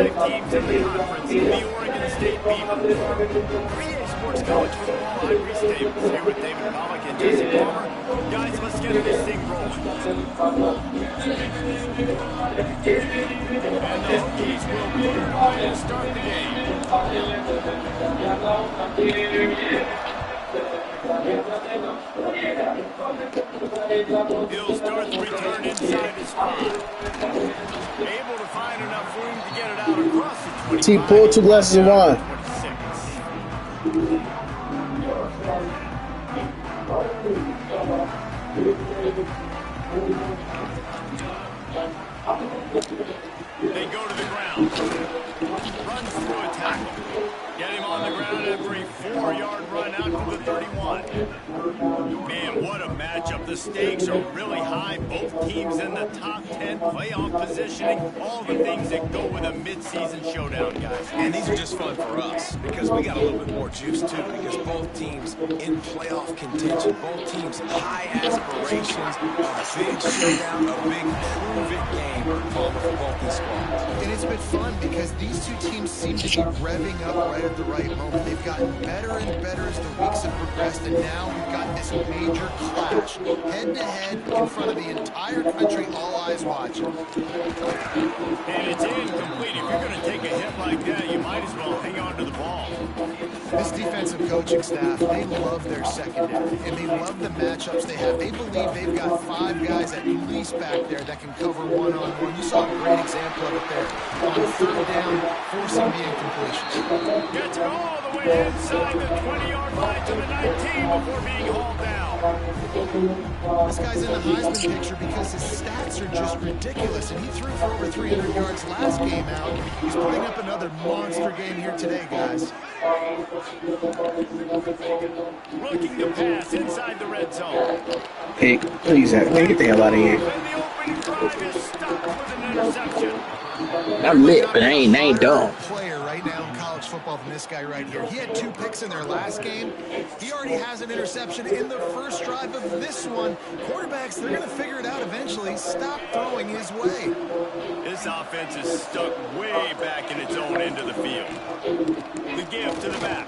teams in the conference, the Oregon State Beavers. 3A Sports College Football, I'm Reese Davis, here with David Pollock and Jesse Palmer. Guys, let's get this thing rolling. And the Hokies will put it away to start the game. He'll start the return inside his 5. Able to find enough room to get it out across the 25. T, pull 2 glasses of wine. They go to the ground. Runs through a tackle. Get him on the ground after a 4-yard run out to the 31. Man, what a matchup. The stakes are really high. Both teams in the top 10, playoff positioning, all the things that go with a midseason showdown, guys. And these are just fun for us because we got a little bit more juice, too, because both teams in playoff contention, both teams high aspirations, a big showdown, a big prove-it game for both these squads. And it's been fun because these two teams seem to be revving up right at the right moment. They've gotten better and better as the weeks have progressed, and now we've got this major clash, head-to-head in front of the entire country, all eyes watching. And it's incomplete. If you're going to take a hit like that, you might as well hang on to the ball. This defensive coaching staff, they love their secondary, and they love the matchups they have. They believe they've got 5 guys at least back there that can cover one-on-one. You saw a great example of it there. On 3rd down, forcing the incompletion. Gets it all the way inside the 20-yard line to the 19 before being hauled down. This guy's in the Heisman picture because his stats are just ridiculous, and he threw for over 300 yards last game out. He's putting up another monster game here today, guys. Looking to pass inside the red zone. Hey, please, man, get the hell out of here. And the opening drive is stopped with an interception. I'm lit, but I ain't dumb. Player right now in college football than this guy right here. He had 2 picks in their last game. He already has an interception in the first drive of this one. Quarterbacks, they're going to figure it out eventually. Stop throwing his way. This offense is stuck way back in its own end of the field. The give to the back.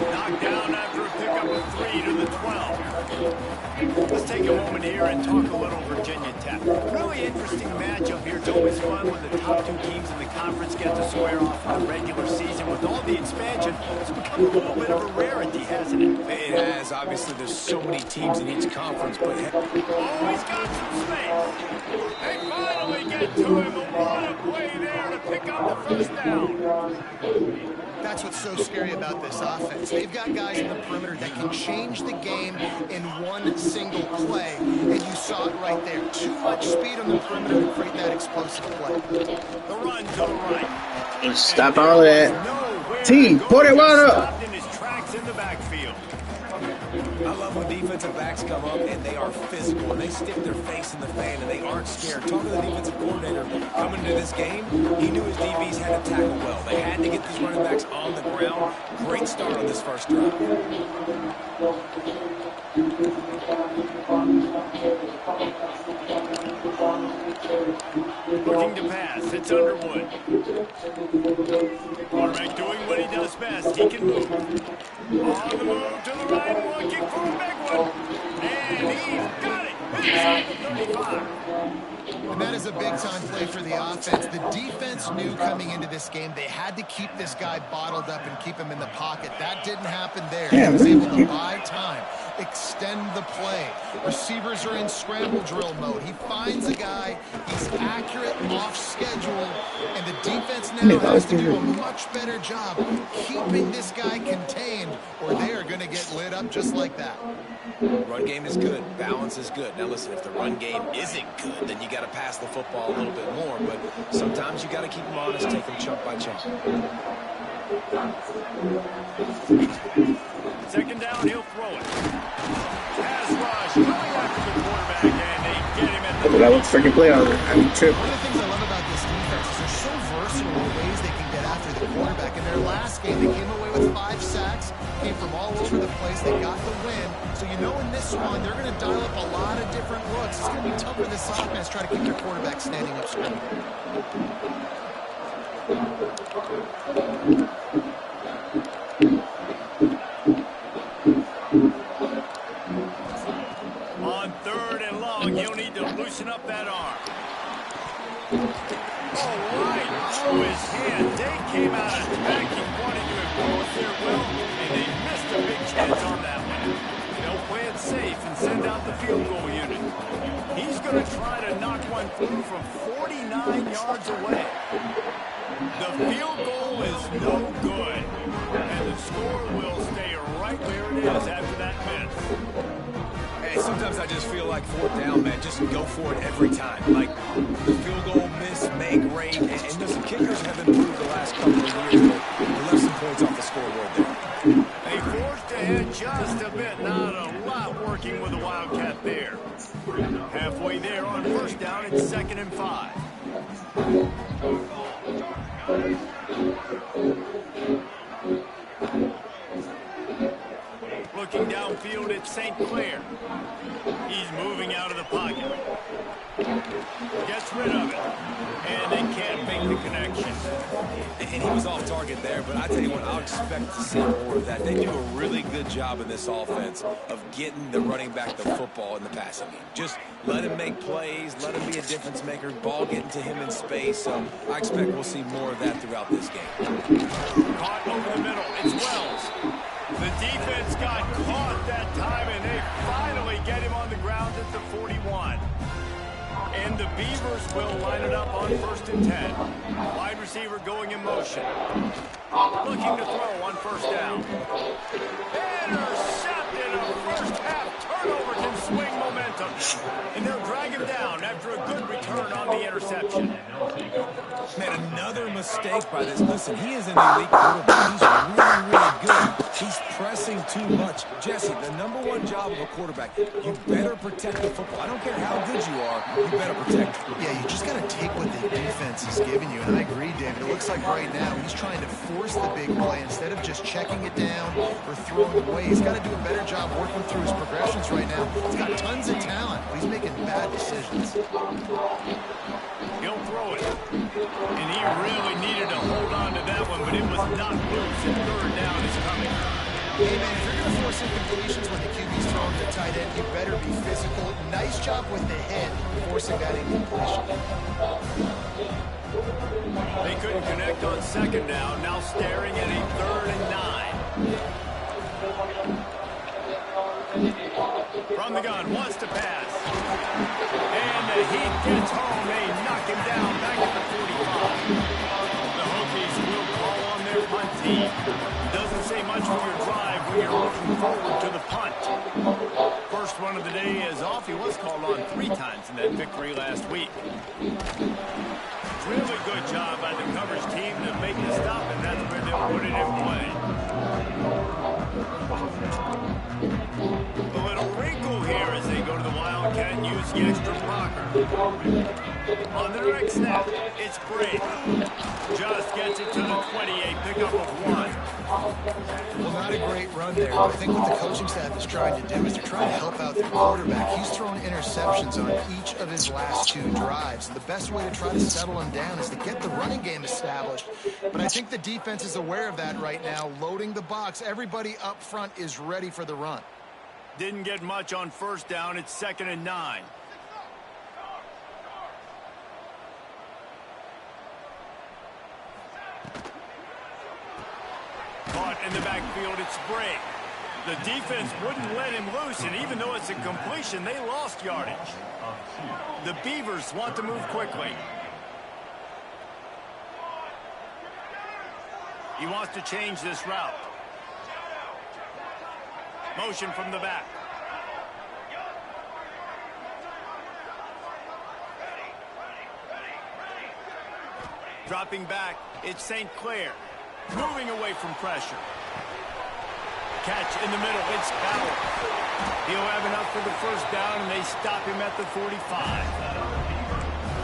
Knocked down after a pickup of 3 to the 12. Let's take a moment here and talk a little Virginia Tech. Really interesting matchup here. It's always fun when the top 2 teams in the conference get to square off in the regular season. With all the expansion, it's become a little bit of a rarity, hasn't it? It has. Obviously, there's so many teams in each conference, but Always got some space. They finally get to him. What a play there to pick up the first down. That's what's so scary about this offense. They've got guys in the perimeter that can change the game in one single play, and you saw it right there. Too much speed on the perimeter to create that explosive play. The run to the right. Stop all of that. T, put it one up. In his tracks in the backfield. I love when defensive backs come up and they are physical and they stick their face in the fan and they aren't scared. Talking to the defensive coordinator coming into this game, he knew his DBs had to tackle well. They had to get these running backs on the ground. Great start on this first drive. Looking to pass. It's Underwood. Quarterback doing what he does best. He can move. On the move to the right, looking for a big one. And he's got it. Inside the 35. And that is a big-time play for the offense. The defense knew coming into this game they had to keep this guy bottled up and keep him in the pocket. That didn't happen there. He was able to buy time, extend the play. Receivers are in scramble drill mode. He finds a guy. He's accurate, off schedule, and the defense now has to do a much better job keeping this guy contained, or they are going to get lit up just like that. Run game is good. Balance is good. Now, listen, if the run game isn't good, then you got to pass the football a little bit more. But sometimes you got to keep them honest, take them chunk by chunk. Second down, he'll throw it. Pass rush, going after the quarterback, and they get him at the... That was freaking play on it. One of the things I love about this defense is they're so versatile in the ways they can get after the quarterback. In their last game, they came away with 5 sacks, came from all over the place. They got the win. So you know in this one, they're going to dial up a lot of different looks. It's going to be tough for this offense to try to keep their quarterback standing up straight. On 3rd and long, he'll need to loosen up that arm. Oh, right through his hand. They came out attacking, wanting to impose their will, and they missed a big chance on that one. They'll play it safe and send out the field goal unit. He's going to try to knock one through from 49 yards away. The field goal is no good, and the score will stay right where it is after that miss. Hey, sometimes I just feel like 4th down, man. Just go for it every time. Like, the field goal, miss, make, great. And listen, kickers have improved the last couple of years, but they left some points off the scoreboard there. They forced ahead just a bit. Not a lot working with the Wildcat there. Halfway there on 1st down, it's 2nd and 5. Looking downfield at St. Clair. He's moving out of the pocket. Gets rid of it. And they can't make the connection. And he was off target there, but I tell you what, I'll expect to see more of that. They do a really good job in this offense of getting the running back the football in the passing game. Just let him make plays, let him be a difference maker, ball getting to him in space. So I expect we'll see more of that throughout this game. Caught over the middle. It's Wells. The defense got caught that time, and they finally get him on the ground at the 41. And the Beavers will line it up on 1st and 10. Wide receiver going in motion. Looking to throw on 1st down. Intercepted. A first half turnover can swing momentum. And they'll drag him down after a good return on the interception. Man, another mistake by this. Listen, he is an elite quarterback. He's really, really good. He's pressing too much. Jesse, the #1 job of a quarterback, you better protect the football. I don't care how good you are, you better protect it. Yeah, you just got to take what the defense is giving you. And I agree, David. It looks like right now he's trying to force the big play instead of just checking it down or throwing it away. He's got to do a better job working through his progressions right now. He's got tons of talent, but he's making bad decisions. He'll throw it. And he really needed to hold on to that one, but it was not loose, and 3rd down is coming. Hey, man, if you're going to force incompletions when the QB's throwing to tight end, you better be physical. Nice job with the hit, forcing that incompletion. They couldn't connect on 2nd down, now staring at a 3rd and 9. From the gun, wants to pass. And the heat gets home. They knock him down back at the 45. The Hokies will call on their punt team. Doesn't say much for your drive when you're looking forward to the punt. First one of the day is off. He was called on 3 times in that victory last week. Really good job by the coverage team to make the stop, and that's where they'll put it in play. A little wrinkle here as they go to the Wildcat and use the extra blocker. On the direct snap, it's Brady. Just gets it to the 28, pickup of 1. Well, not a great run there. I think what the coaching staff is trying to do is they're trying to help out their quarterback. He's thrown interceptions on each of his last 2 drives. And the best way to try to settle him down is to get the running game established. But I think the defense is aware of that right now, loading the box. Everybody up front is ready for the run. Didn't get much on 1st down. It's 2nd and 9. Caught in the backfield, it's Bray. The defense wouldn't let him loose, and even though it's a completion, they lost yardage. The Beavers want to move quickly. He wants to change this route. Motion from the back. Dropping back, it's St. Clair. Moving away from pressure. Catch in the middle, it's Bauer. He'll have enough for the 1st down, and they stop him at the 45.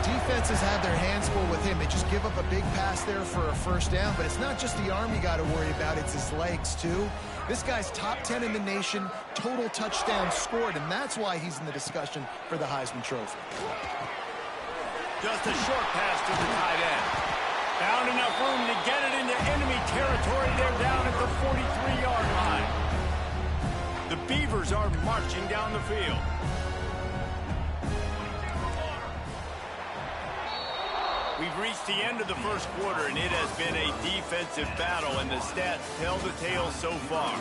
Defenses have their hands full with him. They just give up a big pass there for a 1st down, but it's not just the arm you got to worry about, it's his legs too. This guy's top 10 in the nation, total touchdowns scored, and that's why he's in the discussion for the Heisman Trophy. Just a short pass to the tight end. Found enough room to get it into enemy territory. They're down at the 43-yard line. The Beavers are marching down the field. We've reached the end of the first quarter, and it has been a defensive battle, and the stats tell the tale so far.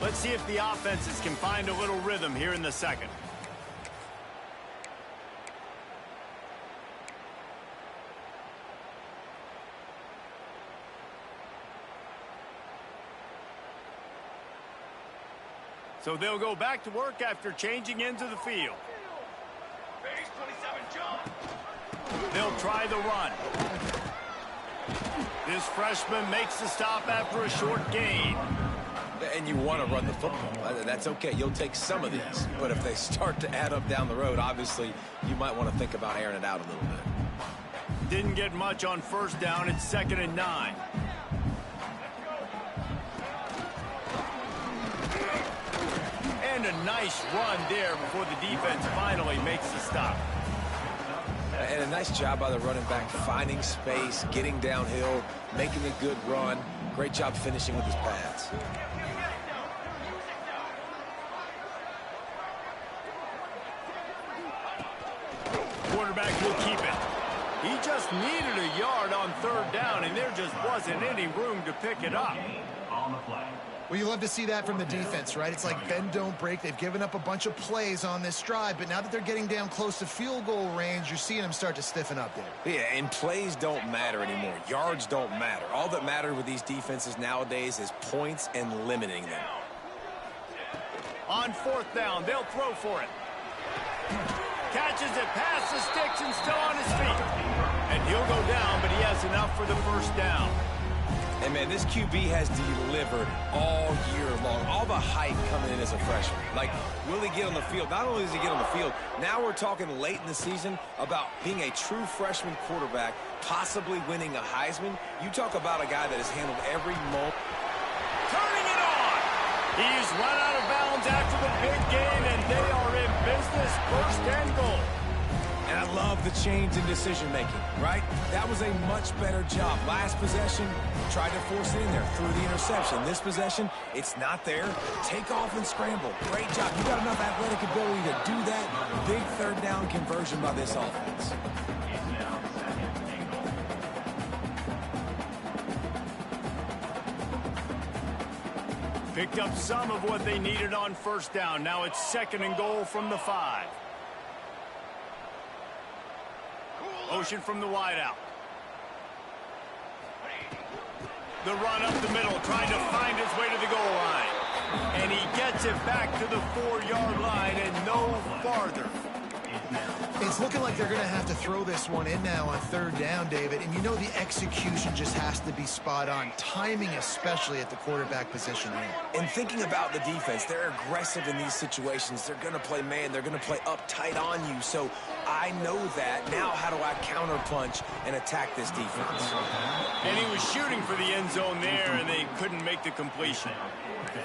Let's see if the offenses can find a little rhythm here in the second. So they'll go back to work after changing into the field. Base 27 jump. They'll try the run. This freshman makes the stop after a short gain. And you want to run the football. That's okay. You'll take some of these. But if they start to add up down the road, obviously, you might want to think about airing it out a little bit. Didn't get much on first down. It's 2nd and 9. And a nice run there before the defense finally makes the stop. And a nice job by the running back, finding space, getting downhill, making a good run. Great job finishing with his pads. Quarterback will keep it. He just needed a yard on 3rd down, and there just wasn't any room to pick it up. Well, you love to see that from the defense, right? It's like bend, don't break. They've given up a bunch of plays on this drive, but now that they're getting down close to field goal range, you're seeing them start to stiffen up there. Yeah, and plays don't matter anymore. Yards don't matter. All that matters with these defenses nowadays is points and limiting them. On 4th down, they'll throw for it. Catches it past the sticks and still on his feet. And he'll go down, but he has enough for the first down. And, man, this QB has delivered all year long. All the hype coming in as a freshman. Like, will he get on the field? Not only does he get on the field, now we're talking late in the season about being a true freshman quarterback, possibly winning a Heisman. You talk about a guy that has handled every moment. Turning it on! He's run out of bounds after the big gain, and they are in business, 1st and goal. And I love the change in decision-making, right? That was a much better job. Last possession, tried to force it in there, threw the interception. This possession, it's not there. Take off and scramble. Great job. You got enough athletic ability to do that. Big 3rd down conversion by this offense. Picked up some of what they needed on 1st down. Now it's 2nd and goal from the 5. Motion from the wideout. The run up the middle, trying to find his way to the goal line. And he gets it back to the 4-yard line and no farther. It's looking like they're going to have to throw this one in now on 3rd down, David. And you know the execution just has to be spot on. Timing especially at the quarterback position here. And thinking about the defense, they're aggressive in these situations. They're going to play man. They're going to play up tight on you. So I know that. Now how do I counterpunch and attack this defense? And he was shooting for the end zone there, and they couldn't make the completion.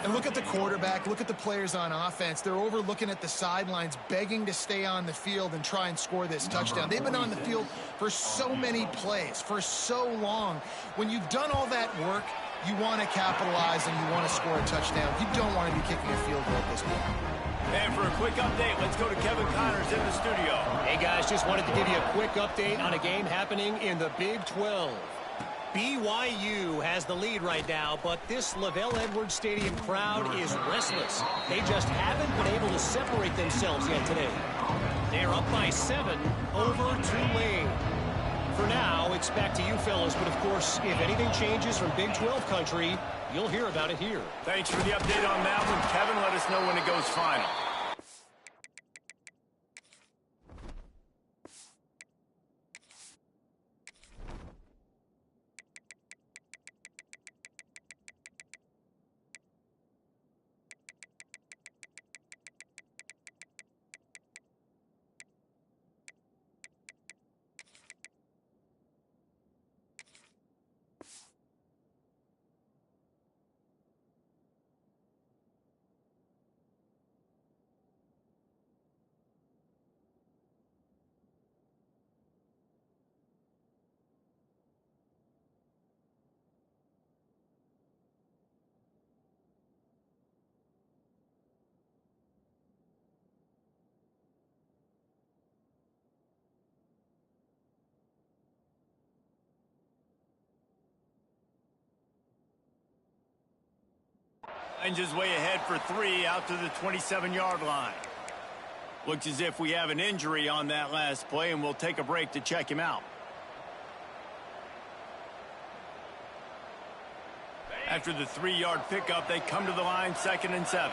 And look at the quarterback, look at the players on offense. They're over looking at the sidelines, begging to stay on the field and try and score this touchdown. They've been on the field for so many plays, for so long. When you've done all that work, you want to capitalize and you want to score a touchdown. You don't want to be kicking a field goal at this point. And for a quick update, let's go to Kevin Connors in the studio. Hey, guys, just wanted to give you a quick update on a game happening in the Big 12. BYU has the lead right now, but this Lavelle Edwards Stadium crowd is restless. They just haven't been able to separate themselves yet today. They're up by 7 over Tulane. For now, it's back to you fellas, but of course, if anything changes from Big 12 country, you'll hear about it here. Thanks for the update on that one, Kevin. Let us know when it goes final. Finds his way ahead for 3 out to the 27-yard line. Looks as if we have an injury on that last play, and we'll take a break to check him out. After the 3-yard pickup, they come to the line, 2nd and 7.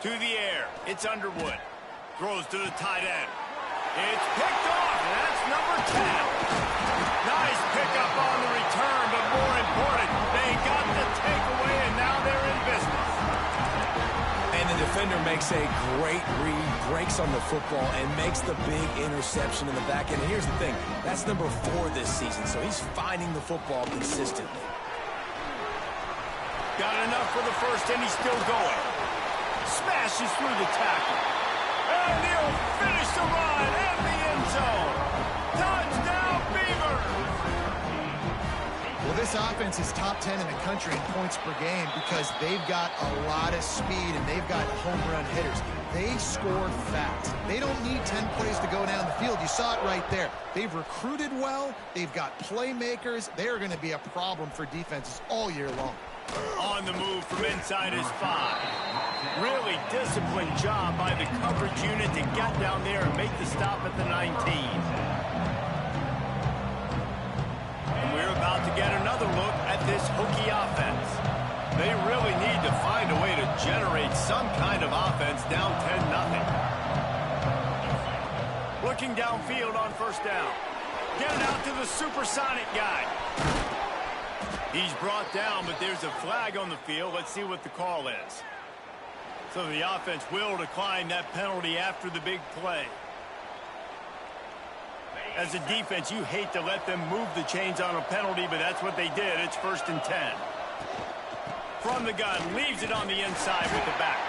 To the air, it's Underwood. Throws to the tight end. It's picked off, and that's number 10. Nice pickup on the return, but more important, they got the takeaway, and now they're in business. And the defender makes a great read, breaks on the football, and makes the big interception in the back end. And here's the thing, that's number 4 this season, so he's finding the football consistently. Got enough for the first, and he's still going. Smashes through the tackle. And he'll finish the run in the end zone. Touchdown, Beavers! Well, this offense is top 10 in the country in points per game because they've got a lot of speed and they've got home run hitters. They score fast. They don't need 10 plays to go down the field. You saw it right there. They've recruited well. They've got playmakers. They are going to be a problem for defenses all year long. On the move from inside his 5. Really disciplined job by the coverage unit to get down there and make the stop at the 19. And we're about to get another look at this Hokie offense. They really need to find a way to generate some kind of offense down 10-0. Looking downfield on first down. Get it out to the supersonic guy. He's brought down, but there's a flag on the field. Let's see what the call is. So the offense will decline that penalty after the big play. As a defense, you hate to let them move the chains on a penalty, but that's what they did. It's 1st and 10. From the gun, leaves it on the inside with the back.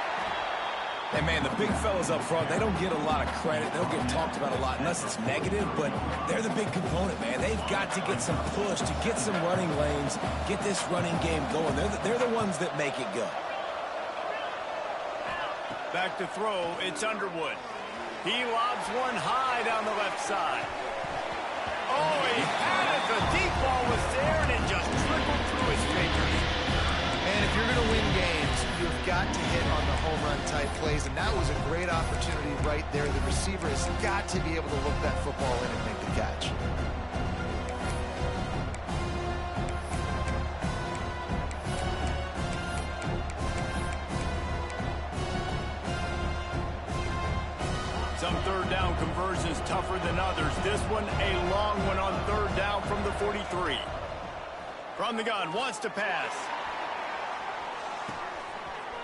And, man, the big fellas up front, they don't get a lot of credit. They don't get talked about a lot unless it's negative, but they're the big component, man. They've got to get some push, to get some running lanes, get this running game going. They're the ones that make it go. Back to throw, it's Underwood. He lobs one high down the left side. Oh, he had it. The deep ball was there, and it just trickled through his fingers. And if you're going to win games, you've got to hit on the home run type plays, and that was a great opportunity right there. The receiver has got to be able to look that football in and make the catch. Some third down conversions tougher than others. This one a long one on third down from the 43. From the gun, wants to pass.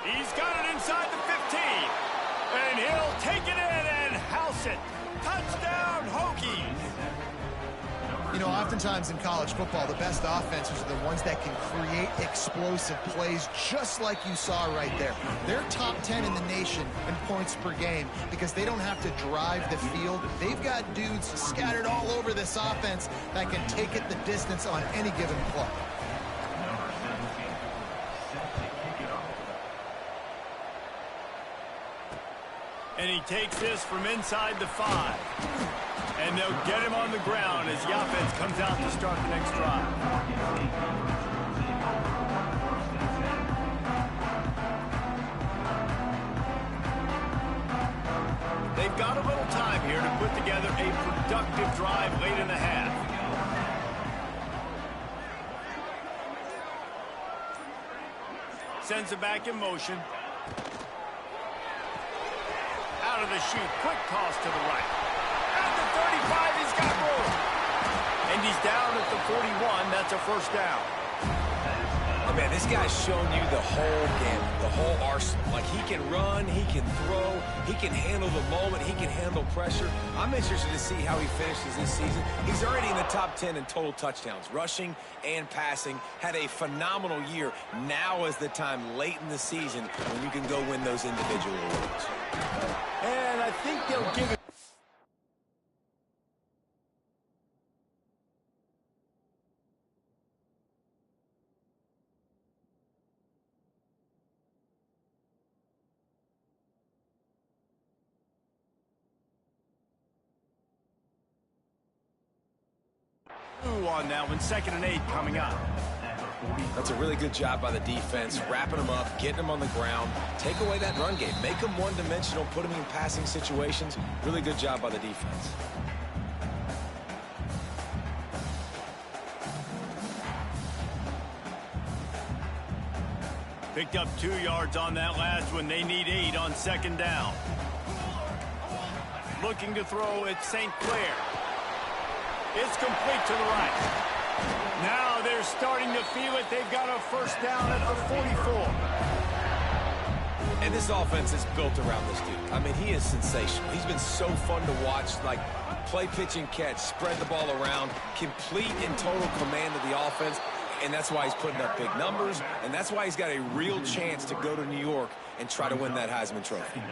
He's got it inside the 15. And he'll take it in and house it. Touchdown, Hokies. You know, oftentimes in college football, the best offenses are the ones that can create explosive plays just like you saw right there. They're top 10 in the nation in points per game because they don't have to drive the field. They've got dudes scattered all over this offense that can take it the distance on any given play. And he takes this from inside the 5. And they'll get him on the ground as the offense comes out to start the next drive. They've got a little time here to put together a productive drive late in the half. Sends it back in motion. Out of the chute, quick toss to the right. At the 35, he's got more. And he's down at the 41. That's a first down. Oh, man, this guy's shown you the whole game, the whole arsenal. Like, he can run, he can throw, he can handle the moment, he can handle pressure. I'm interested to see how he finishes this season. He's already in the top 10 in total touchdowns, rushing and passing. Had a phenomenal year. Now is the time late in the season when you can go win those individual awards. And I think they'll give it. 2 on now when 2nd and 8 coming up. That's a really good job by the defense, wrapping them up, getting them on the ground. Take away that run game. Make them one-dimensional, put them in passing situations. Really good job by the defense. Picked up 2 yards on that last one. They need 8 on 2nd down. Looking to throw at St. Clair. It's complete to the right. Now they're starting to feel it. They've got a 1st down at the 44. And this offense is built around this dude. I mean, he is sensational. He's been so fun to watch, like play, pitch, and catch, spread the ball around, complete and total command of the offense. And that's why he's putting up big numbers, and that's why he's got a real chance to go to New York and try to win that Heisman Trophy.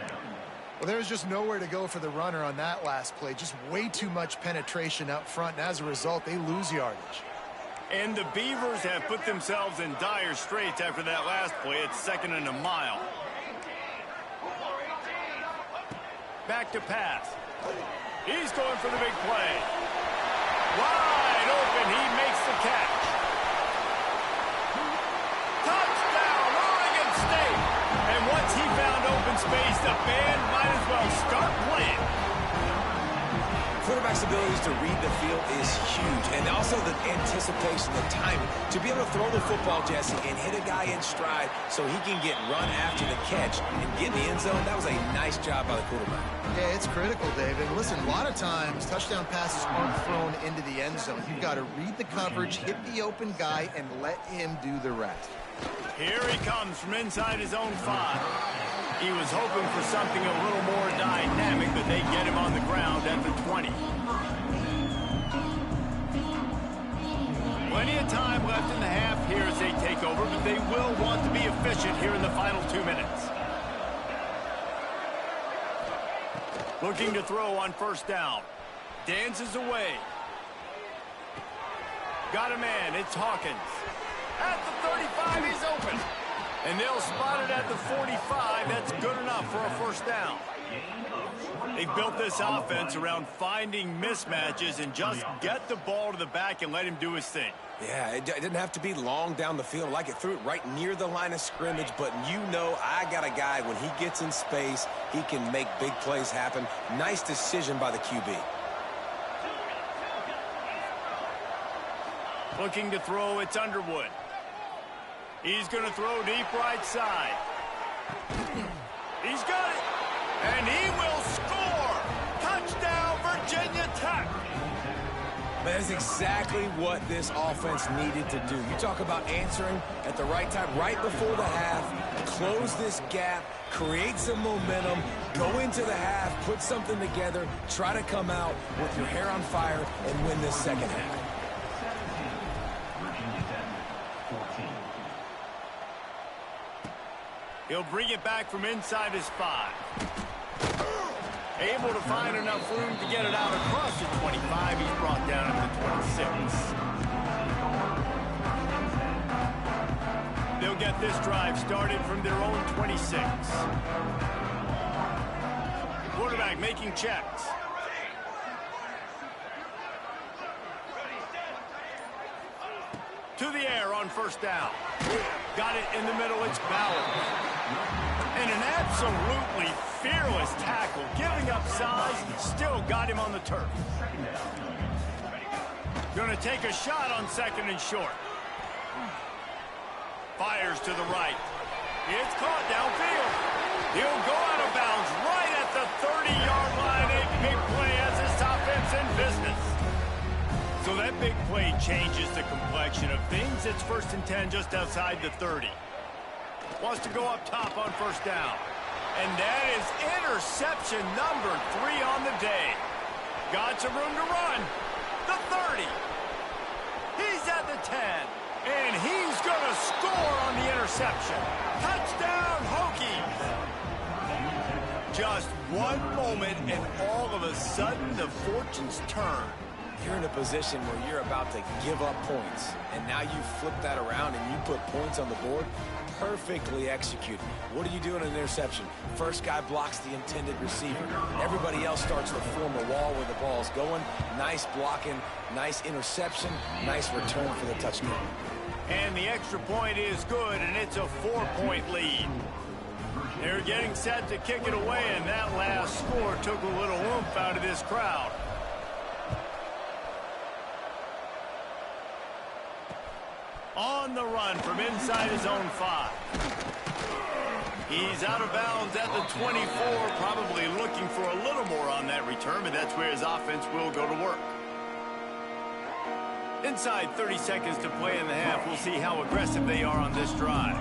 Well, there's just nowhere to go for the runner on that last play. Just way too much penetration up front, and as a result, they lose yardage. And the Beavers have put themselves in dire straits after that last play. It's 2nd and a mile. Back to pass. He's going for the big play. Wide open. He makes the catch. Touchdown, Oregon State. And once he found open space, the band might as well start playing. Quarterback's abilities to read the field is huge, and also the anticipation, the timing. To be able to throw the football, Jesse, and hit a guy in stride so he can get run after the catch and get in the end zone, that was a nice job by the quarterback. Yeah, it's critical, David. Listen, a lot of times, touchdown passes aren't thrown into the end zone. You've got to read the coverage, hit the open guy, and let him do the rest. Here he comes from inside his own 5. He was hoping for something a little more dynamic, but they get him on the ground at the 20. Plenty of time left in the half here as they take over, but they will want to be efficient here in the final 2 minutes. Looking to throw on 1st down. Dances away. Got a man. It's Hawkins. At the 35, he's open. And they'll spot it at the 45. That's good enough for a 1st down. They've built this offense around finding mismatches and just get the ball to the back and let him do his thing. Yeah, it didn't have to be long down the field. Like it threw it right near the line of scrimmage, but you know I got a guy, when he gets in space, he can make big plays happen. Nice decision by the QB. Looking to throw, it's Underwood. He's going to throw deep right side. He's got it. And he will score. Touchdown, Virginia Tech. That is exactly what this offense needed to do. You talk about answering at the right time, right before the half, close this gap, create some momentum, go into the half, put something together, try to come out with your hair on fire and win this 2nd half. He'll bring it back from inside his 5. Able to find enough room to get it out across the 25. He's brought down at the 26. They'll get this drive started from their own 26. Quarterback making checks. To the air on 1st down. Got it in the middle. It's Bauer. And an absolutely fearless tackle, giving up size, still got him on the turf. Going to take a shot on 2nd and short. Fires to the right. It's caught downfield. He'll go out of bounds right at the 30-yard line. A big play as this offense in business. So that big play changes the complexion of things. It's 1st and 10 just outside the 30. Wants to go up top on 1st down. And that is interception number 3 on the day. Got some room to run. The 30. He's at the 10. And he's going to score on the interception. Touchdown, Hokies. Just one moment, and all of a sudden, the fortunes turn. You're in a position where you're about to give up points, and now you flip that around and you put points on the board. perfectly executed. What do you do in an interception? First guy blocks the intended receiver. Everybody else starts to form a wall where the ball's going. Nice blocking, nice interception, nice return for the touchdown. And the extra point is good, and it's a 4-point lead. They're getting set to kick it away, and that last score took a little oomph out of this crowd. On the run from inside his own 5. He's out of bounds at the 24, probably looking for a little more on that return, but that's where his offense will go to work. Inside 30 seconds to play in the half. We'll see how aggressive they are on this drive.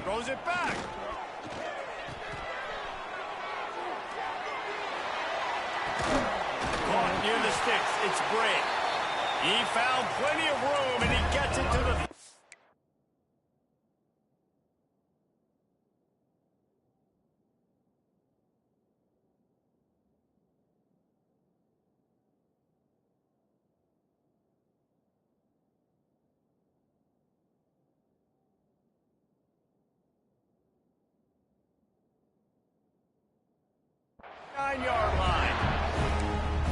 Throws it back. Caught near the sticks. It's Bray. He found plenty of room, and he gets it to the... Nine-yard line.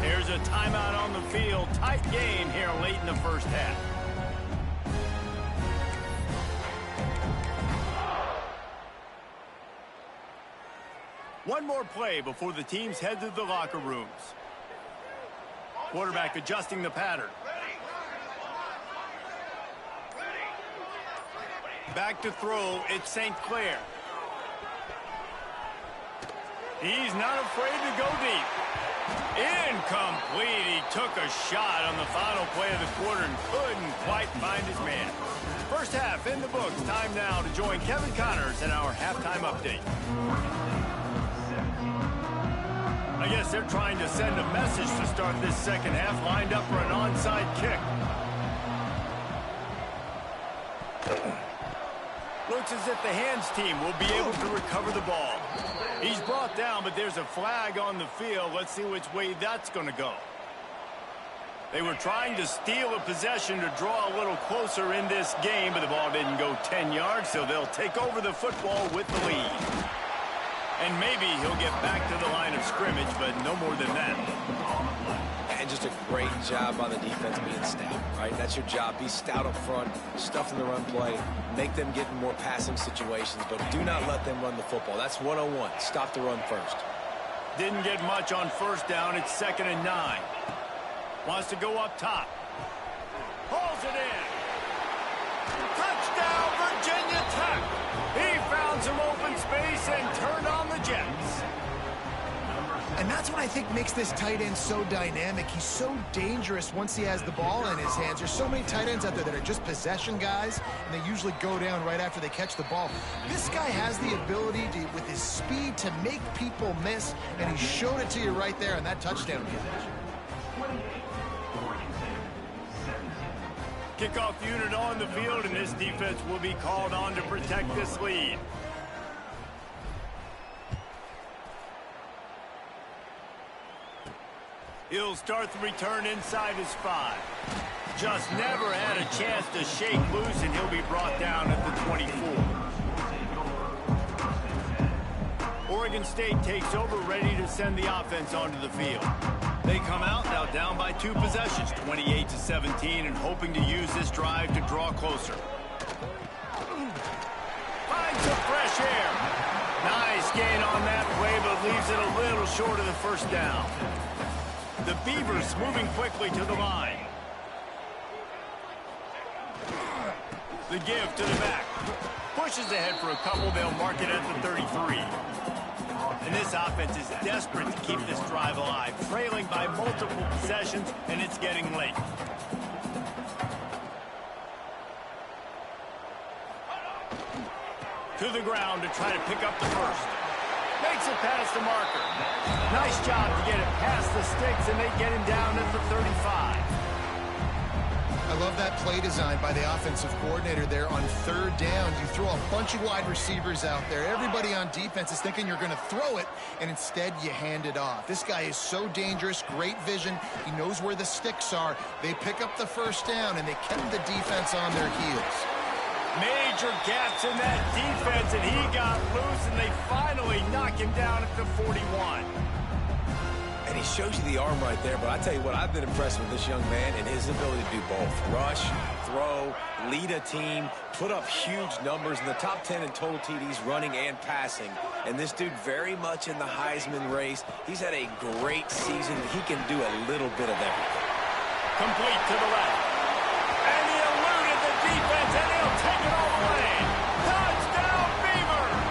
There's a timeout on the field. Tight game here late in the first half. One more play before the teams head to the locker rooms. Quarterback adjusting the pattern. Back to throw. It's St. Clair. He's not afraid to go deep. Incomplete. He took a shot on the final play of the quarter and couldn't quite find his man. First half in the books. Time now to join Kevin Connors in our halftime update. I guess they're trying to send a message to start this second half, lined up for an onside kick. Looks as if the hands team will be able to recover the ball. He's brought down, but there's a flag on the field. Let's see which way that's going to go. They were trying to steal a possession to draw a little closer in this game, but the ball didn't go 10 yards, so they'll take over the football with the lead. And maybe he'll get back to the line of scrimmage, but no more than that. And just a great job by the defense being stout, right? That's your job. Be stout up front, stuff in the run play, make them get in more passing situations, but do not let them run the football. That's 101. Stop the run first. Didn't get much on first down. It's 2nd and 9. Wants to go up top. Pulls it in. Touchdown, Virginia Tech. He found some open space and turned on the Jets. And that's what I think makes this tight end so dynamic. He's so dangerous once he has the ball in his hands. There's so many tight ends out there that are just possession guys, and they usually go down right after they catch the ball. This guy has the ability to, with his speed, to make people miss, and he showed it to you right there on that touchdown catch. Kickoff unit on the field, and this defense will be called on to protect this lead. He'll start the return inside his 5. Just never had a chance to shake loose, and he'll be brought down at the 24. Oregon State takes over, ready to send the offense onto the field. They come out now down by 2 possessions, 28-17, and hoping to use this drive to draw closer. Finds some fresh air. Nice gain on that play, but leaves it a little short of the first down. The Beavers moving quickly to the line. The give to the back. Pushes ahead for a couple. They'll mark it at the 33. And this offense is desperate to keep this drive alive, trailing by multiple possessions, and it's getting late. To the ground to try to pick up the first. Makes it past the marker. Nice job to get it past the sticks, and they get him down at the 35. I love that play design by the offensive coordinator there on 3rd down. You throw a bunch of wide receivers out there. Everybody on defense is thinking you're going to throw it, and instead you hand it off. This guy is so dangerous, great vision. He knows where the sticks are. They pick up the first down, and they kept the defense on their heels. Major gaps in that defense, and he got loose, and they finally knock him down at the 41. And he shows you the arm right there, but I tell you what, I've been impressed with this young man and his ability to do both. Rush, throw, lead a team, put up huge numbers in the top 10 in total TDs running and passing. And this dude very much in the Heisman race. He's had a great season. He can do a little bit of everything. Complete to the left. And he eluded the defense, and he'll take it all the way. Touchdown, Beavers!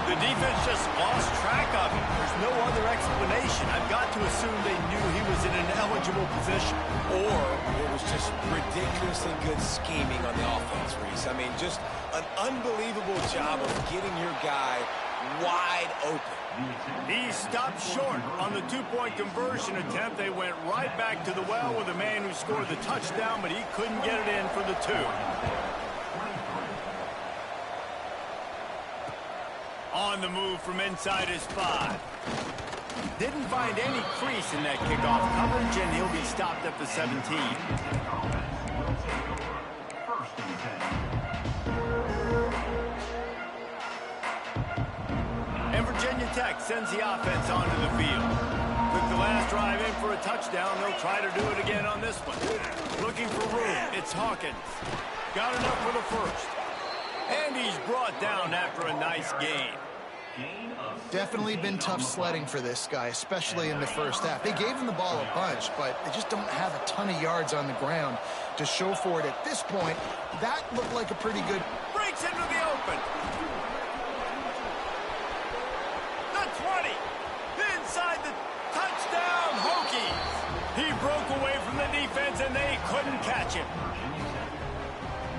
The defense just lost track of him. There's no other explanation. I've got to assume they knew he was in an eligible position. Or it was just ridiculously good scheming on the offense, Reese. I mean, just an unbelievable job of getting your guy wide open. He stopped short on the two-point conversion attempt. They went right back to the well with a man who scored the touchdown, but he couldn't get it in for the two. On the move from inside his 5. Didn't find any crease in that kickoff coverage, and he'll be stopped at the 17. And Virginia Tech sends the offense onto the field. Took the last drive in for a touchdown. They'll try to do it again on this one. Looking for room. It's Hawkins. Got enough for the first. And he's brought down after a nice gain. Definitely been tough sledding for this guy, especially in the first half. They gave him the ball a bunch, but they just don't have a ton of yards on the ground to show for it at this point. That looked like a pretty good... Breaks into the open. The 20. Inside the touchdown, Hokies. He broke away from the defense, and they couldn't catch him.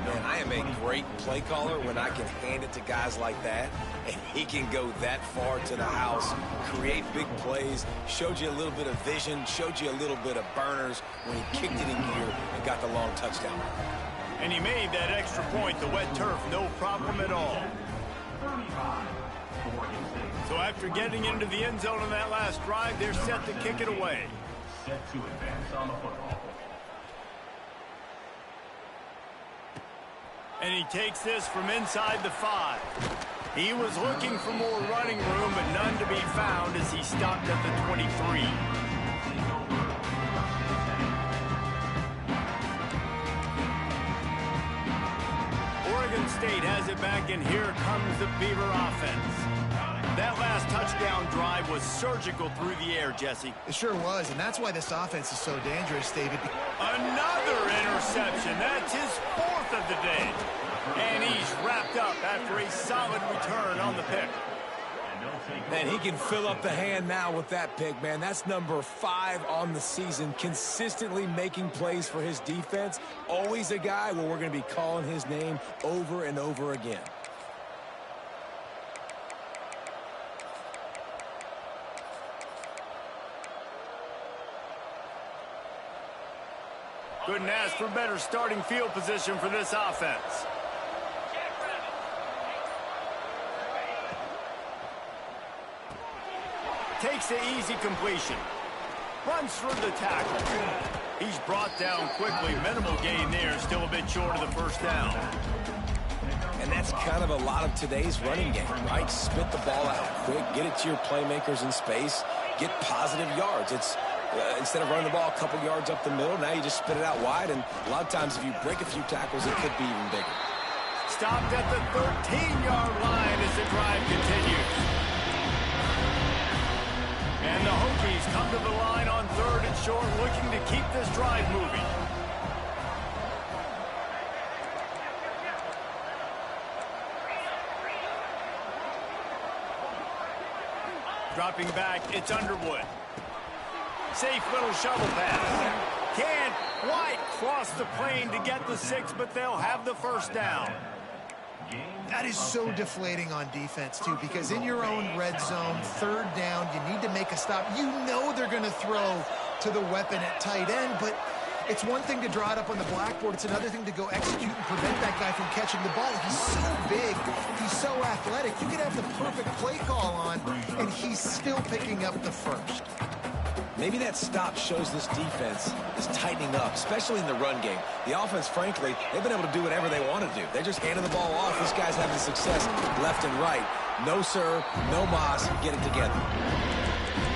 Man, I am a great play caller when I can hand it to guys like that, and he can go that far to the house, create big plays, showed you a little bit of vision, showed you a little bit of burners when he kicked it in gear and got the long touchdown. And he made that extra point, the wet turf, no problem at all. So after getting into the end zone on that last drive, they're set to kick it away. Set to advance on the football. And he takes this from inside the 5. He was looking for more running room, but none to be found as he stopped at the 23. Oregon State has it back, and here comes the Beaver offense. That last touchdown drive was surgical through the air, Jesse. It sure was, and that's why this offense is so dangerous, David. Another interception. That's his 4th of the day. And he's wrapped up after a solid return on the pick. And he can fill up the hand now with that pick, man. That's number 5 on the season, consistently making plays for his defense. Always a guy where we're going to be calling his name over and over again. Couldn't ask for better starting field position for this offense. Takes the easy completion. Runs through the tackle. He's brought down quickly. Minimal gain there. Still a bit short of the first down. And that's kind of a lot of today's running game, right? Spit the ball out quick. Get it to your playmakers in space. Get positive yards. It's instead of running the ball a couple yards up the middle, now you just spit it out wide. And a lot of times if you break a few tackles, it could be even bigger. Stopped at the 13-yard line as the drive continues. And the Hokies come to the line on 3rd and short, looking to keep this drive moving. Dropping back, it's Underwood. Safe little shovel pass. Can't quite cross the plane to get the 6, but they'll have the first down. That is so deflating on defense, too, because in your own red zone, 3rd down, you need to make a stop. You know they're going to throw to the weapon at tight end, but it's one thing to draw it up on the blackboard. It's another thing to go execute and prevent that guy from catching the ball. He's so big. He's so athletic. You could have the perfect play call on, and he's still picking up the first. Maybe that stop shows this defense is tightening up, especially in the run game. The offense, frankly, they've been able to do whatever they want to do. They're just handing the ball off. This guy's having success left and right. No sir, no mas, get it together.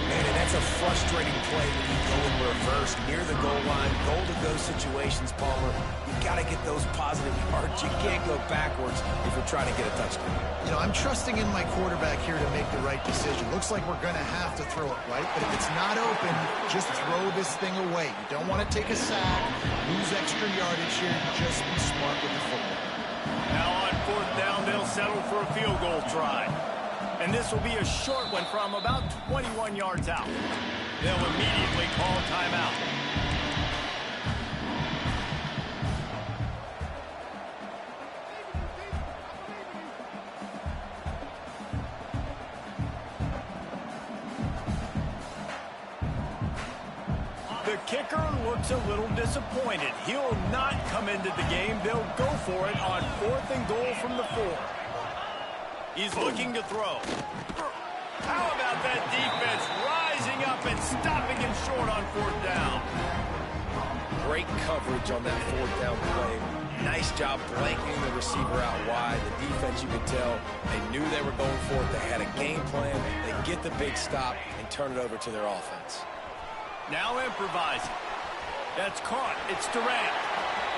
Man, and that's a frustrating play when you go in reverse near the goal line. Goal-to-go situations, Palmer. You got to get those positive yards. You can't go backwards if you're trying to get a touchdown. You know, I'm trusting in my quarterback here to make the right decision. Looks like we're going to have to throw it, right? But if it's not open, just throw this thing away. You don't want to take a sack, lose extra yardage here. Just be smart with the football. Now on 4th down, they'll settle for a field goal try. And this will be a short one from about 21 yards out. They'll immediately call timeout. The kicker looks a little disappointed. He'll not come into the game. They'll go for it on 4th and goal from the 4. He's looking to throw. How about that defense rising up and stopping him short on 4th down? Great coverage on that 4th down play. Nice job blanketing the receiver out wide. The defense, you could tell, they knew they were going for it. They had a game plan. They get the big stop and turn it over to their offense. Now improvising. That's caught. It's Durant.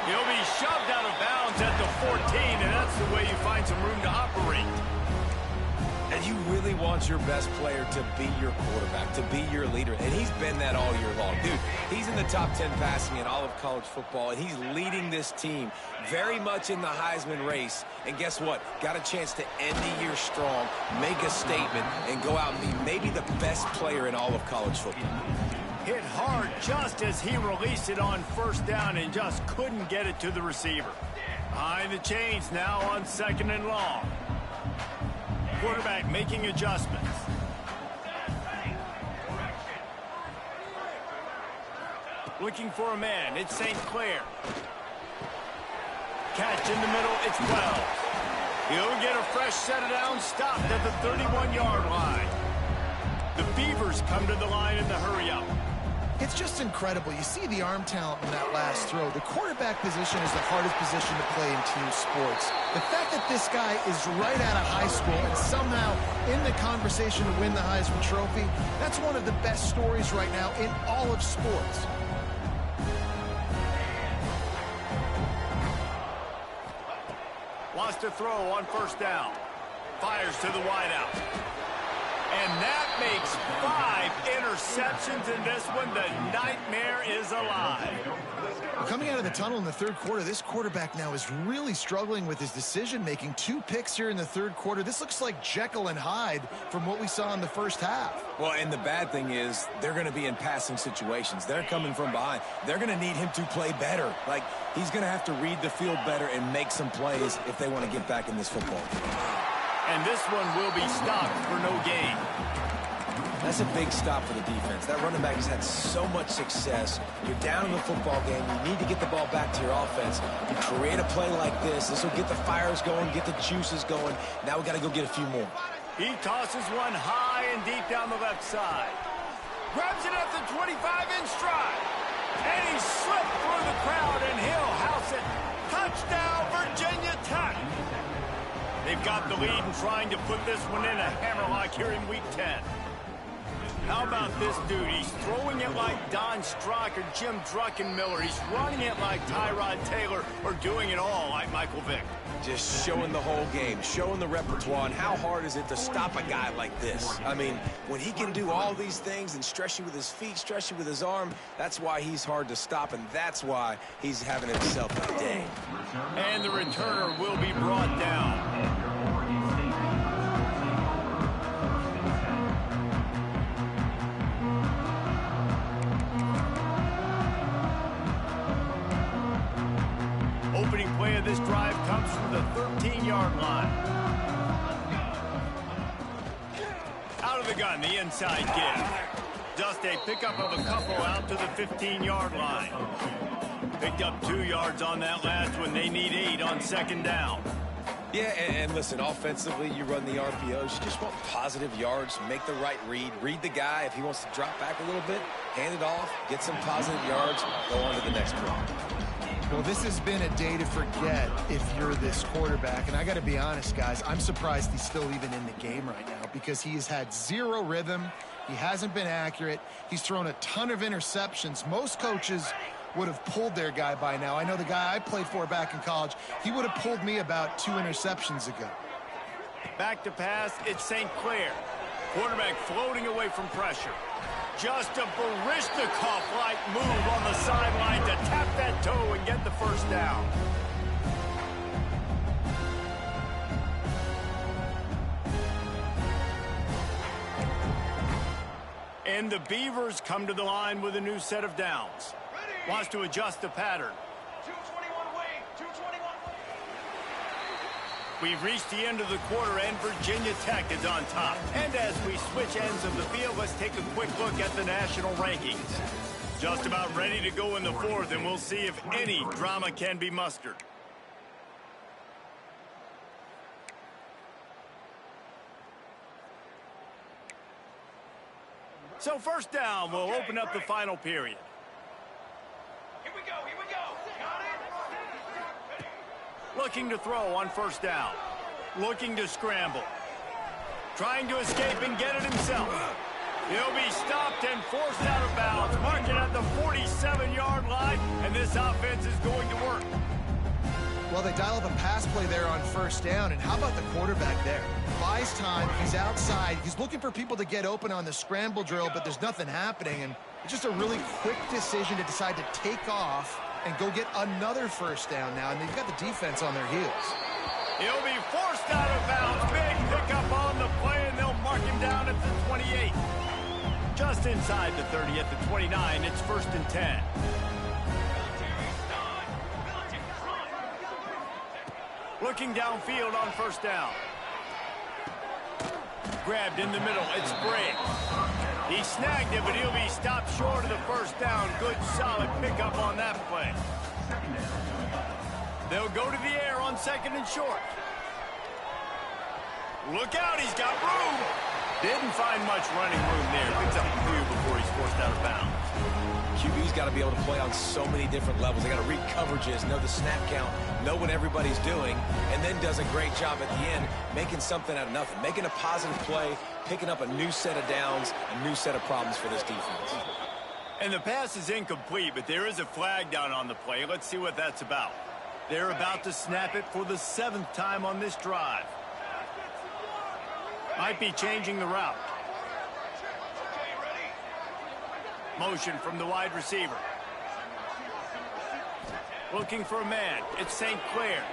He'll be shoved out of bounds at the 14, and that's the way you find some room to operate. And you really want your best player to be your quarterback, to be your leader. And he's been that all year long. Dude, he's in the top 10 passing in all of college football, and he's leading this team very much in the Heisman race. And guess what? Got a chance to end the year strong, make a statement, and go out and be maybe the best player in all of college football. Hit hard just as he released it on 1st down and just couldn't get it to the receiver. Behind the chains now on 2nd and long. Quarterback making adjustments. Looking for a man. It's St. Clair. Catch in the middle. It's Wells. He'll get a fresh set of downs stopped at the 31-yard line. The Beavers come to the line in the hurry-up. It's just incredible. You see the arm talent in that last throw. The quarterback position is the hardest position to play in team sports. The fact that this guy is right out of high school and somehow in the conversation to win the Heisman Trophy, that's one of the best stories right now in all of sports. Wants to throw on 1st down. Fires to the wideout. And that makes 5 interceptions in this one. The nightmare is alive. Well, coming out of the tunnel in the 3rd quarter, this quarterback now is really struggling with his decision-making. 2 picks here in the 3rd quarter. This looks like Jekyll and Hyde from what we saw in the 1st half. Well, and the bad thing is they're going to be in passing situations. They're coming from behind. They're going to need him to play better. Like, he's going to have to read the field better and make some plays if they want to get back in this football game. And this one will be stopped for no gain. That's a big stop for the defense. That running back has had so much success. You're down in the football game. You need to get the ball back to your offense. You create a play like this. This will get the fires going, get the juices going. Now we got to go get a few more. He tosses one high and deep down the left side. Grabs it at the 25 in stride. And he slipped through the crowd, and he'll house it. Touchdown, Virginia Tech. They've got the lead and trying to put this one in a hammerlock here in Week 10. How about this dude? He's throwing it like Don Strock or Jim Druckenmiller. He's running it like Tyrod Taylor or doing it all like Michael Vick. Just showing the whole game, showing the repertoire, and how hard is it to stop a guy like this? I mean, when he can do all these things and stretch you with his feet, stretch you with his arm, that's why he's hard to stop, and that's why he's having himself a day. And the returner will be brought down. Opening play of this drive comes from the 13-yard line. Out of the gun, the inside give. Just a pickup of a couple out to the 15-yard line. Picked up 2 yards on that last one. They need 8 on 2nd down. Yeah, and listen, offensively, you run the RPOs. You just want positive yards, make the right read the guy. If he wants to drop back a little bit, hand it off, get some positive yards, go on to the next play. Well, this has been a day to forget if you're this quarterback. And I got to be honest, guys, I'm surprised he's still even in the game right now because he has had zero rhythm. He hasn't been accurate. He's thrown a ton of interceptions. Most coaches would have pulled their guy by now. I know the guy I played for back in college, he would have pulled me about 2 interceptions ago. Back to pass, it's St. Clair. Quarterback floating away from pressure. Just a Barishnikov-like move on the sideline to tap that toe and get the first down. And the Beavers come to the line with a new set of downs. Wants to adjust the pattern. 221 wing, 221. We've reached the end of the quarter, and Virginia Tech is on top. And as we switch ends of the field, let's take a quick look at the national rankings. Just about ready to go in the fourth, and we'll see if any drama can be mustered. So first down, we'll open up the final period. Here we go, here we go. Got it? Looking to throw on first down. Looking to scramble. Trying to escape and get it himself. He'll be stopped and forced out of bounds. Marking at the 47-yard line, and this offense is going to work. Well, they dial up a pass play there on first down, and how about the quarterback there? Buys time, he's outside, he's looking for people to get open on the scramble drill, but there's nothing happening, and it's just a really quick decision to decide to take off and go get another first down now, and they've got the defense on their heels. He'll be forced out of bounds. Big pickup on the play, and they'll mark him down at the 28. Just inside the 30 at the 29, it's 1st and 10. Looking downfield on first down. Grabbed in the middle, it's Briggs. He snagged it, but he'll be stopped short of the first down. Good, solid pickup on that play. They'll go to the air on 2nd and short. Look out, he's got room. Didn't find much running room there. Picks up a few before he's forced out of bounds. QB's got to be able to play on so many different levels. They got to read coverages, know the snap count, know what everybody's doing, and then does a great job at the end making something out of nothing, making a positive play, picking up a new set of downs, a new set of problems for this defense. And the pass is incomplete, but there is a flag down on the play. Let's see what that's about. They're about to snap it for the 7th time on this drive. Might be changing the route. Motion from the wide receiver. Looking for a man. It's St. Clair.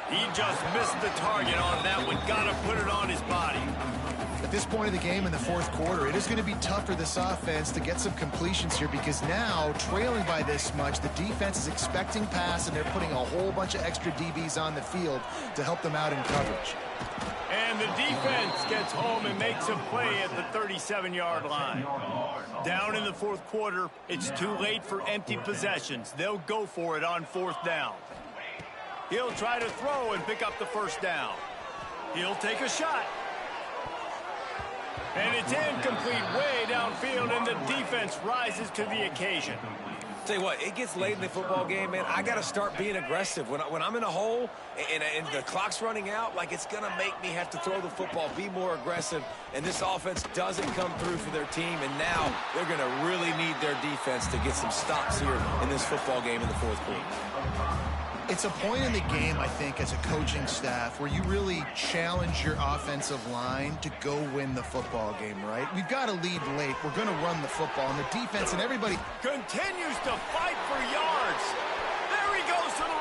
He just missed the target on that one. Got to put it on his body. At this point of the game in the 4th quarter, it is going to be tough for this offense to get some completions here because now, trailing by this much, the defense is expecting pass, and they're putting a whole bunch of extra DBs on the field to help them out in coverage. And the defense gets home and makes a play at the 37-yard line. Down in the 4th quarter, it's too late for empty possessions. They'll go for it on 4th down. He'll try to throw and pick up the first down. He'll take a shot. And it's incomplete way downfield, and the defense rises to the occasion. Tell you what, it gets late in the football game, man. I got to start being aggressive. When I'm in a hole and the clock's running out, like, it's going to make me have to throw the football, be more aggressive. And this offense doesn't come through for their team, and now they're going to really need their defense to get some stops here in this football game in the 4th quarter. It's a point in the game, I think, as a coaching staff, where you really challenge your offensive line to go win the football game, right? We've got to lead late. We're going to run the football, and the defense and everybody continues to fight for yards. There he goes to the